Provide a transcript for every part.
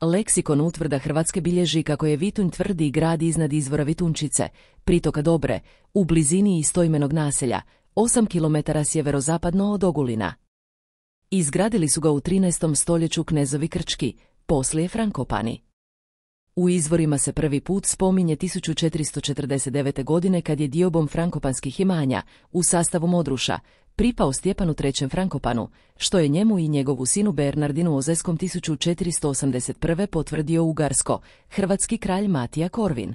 Leksikon utvrda Hrvatske bilježi kako je Vitunj tvrdi grad iznad izvora Vitunčice, pritoka Dobre, u blizini istoimenog naselja, 8 km sjeverozapadno od Ogulina. Izgradili su ga u 13. stoljeću knezovi Krčki, poslije Frankopani. U izvorima se prvi put spominje 1449. godine kad je diobom frankopanskih imanja, u sastavu Modruša, pripao Stjepanu III. Frankopanu, što je njemu i njegovu sinu Bernardinu Ozeskom 1481. potvrdio ugarsko, hrvatski kralj Matija Korvin.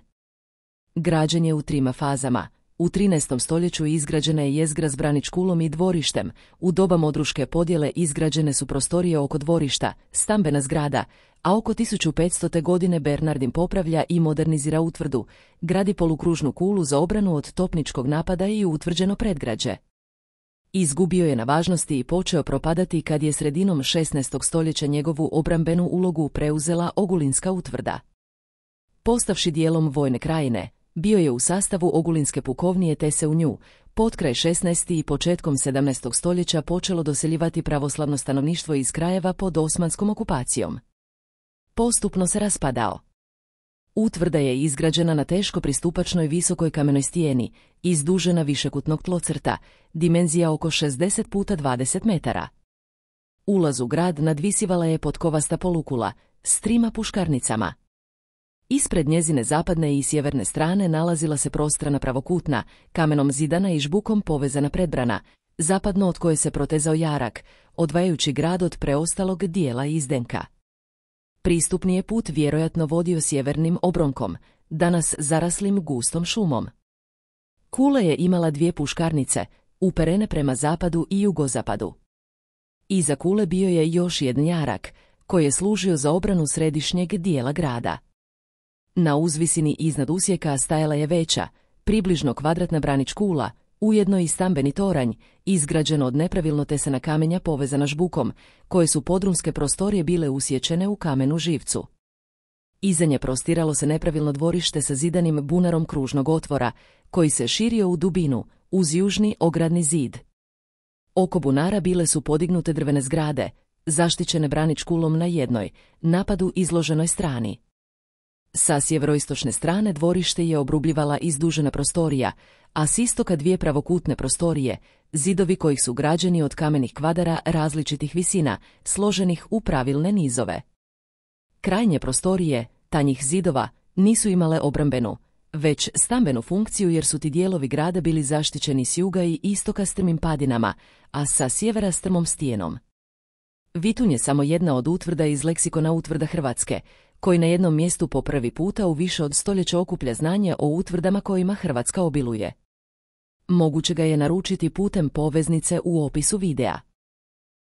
Građen je u 3 fazama. U 13. stoljeću izgrađena je jezgra s braničkulom i dvorištem, u doba modruške podjele izgrađene su prostorije oko dvorišta, stambena zgrada, a oko 1500. godine Bernardin popravlja i modernizira utvrdu, gradi polukružnu kulu za obranu od topničkog napada i utvrđeno predgrađe. Izgubio je na važnosti i počeo propadati kad je sredinom 16. stoljeća njegovu obrambenu ulogu preuzela Ogulinska utvrda. Postavši dijelom vojne krajine, bio je u sastavu Ogulinske pukovnije te se u nju, potkraj 16. i početkom 17. stoljeća počelo doseljivati pravoslavno stanovništvo iz krajeva pod osmanskom okupacijom. Postupno se raspadao. Utvrda je izgrađena na teško pristupačnoj visokoj kamenoj stijeni, izdužena višekutnog tlocrta, dimenzija oko 60 puta 20 metara. Ulaz u grad nadvisivala je potkovasta polukula, s 3 puškarnicama. Ispred njezine zapadne i sjeverne strane nalazila se prostrana pravokutna, kamenom zidana i žbukom povezana predbrana, zapadno od koje se protezao jarak, odvajajući grad od preostalog dijela izdenka. Pristupni je put vjerojatno vodio sjevernim obronkom, danas zaraslim gustom šumom. Kula je imala 2 puškarnice, uperene prema zapadu i jugozapadu. Iza kule bio je još jedan jarak, koji je služio za obranu središnjeg dijela grada. Na uzvisini iznad usjeka stajala je veća, približno kvadratna braničkula, ujedno i stambeni toranj, izgrađen od nepravilno tesana kamenja povezana žbukom, koje su podrumske prostorije bile usječene u kamenu živcu. Iza nje prostiralo se nepravilno dvorište sa zidanim bunarom kružnog otvora, koji se širio u dubinu, uz južni ogradni zid. Oko bunara bile su podignute drvene zgrade, zaštićene braničkulom na jednoj, napadu izloženoj strani. Sa sjeveroistočne strane dvorište je obrubljivala izdužena prostorija, a s istoka 2 pravokutne prostorije, zidovi kojih su građeni od kamenih kvadara različitih visina, složenih u pravilne nizove. Krajnje prostorije, tanjih zidova, nisu imale obrambenu, već stambenu funkciju jer su ti dijelovi grada bili zaštićeni s juga i istoka strmim padinama, a sa sjevera strmom stijenom. Vitunj je samo jedna od utvrda iz leksikona utvrda Hrvatske, koji na jednom mjestu po prvi puta u više od stoljeća okuplja znanje o utvrdama kojima Hrvatska obiluje. Moguće ga je naručiti putem poveznice u opisu videa.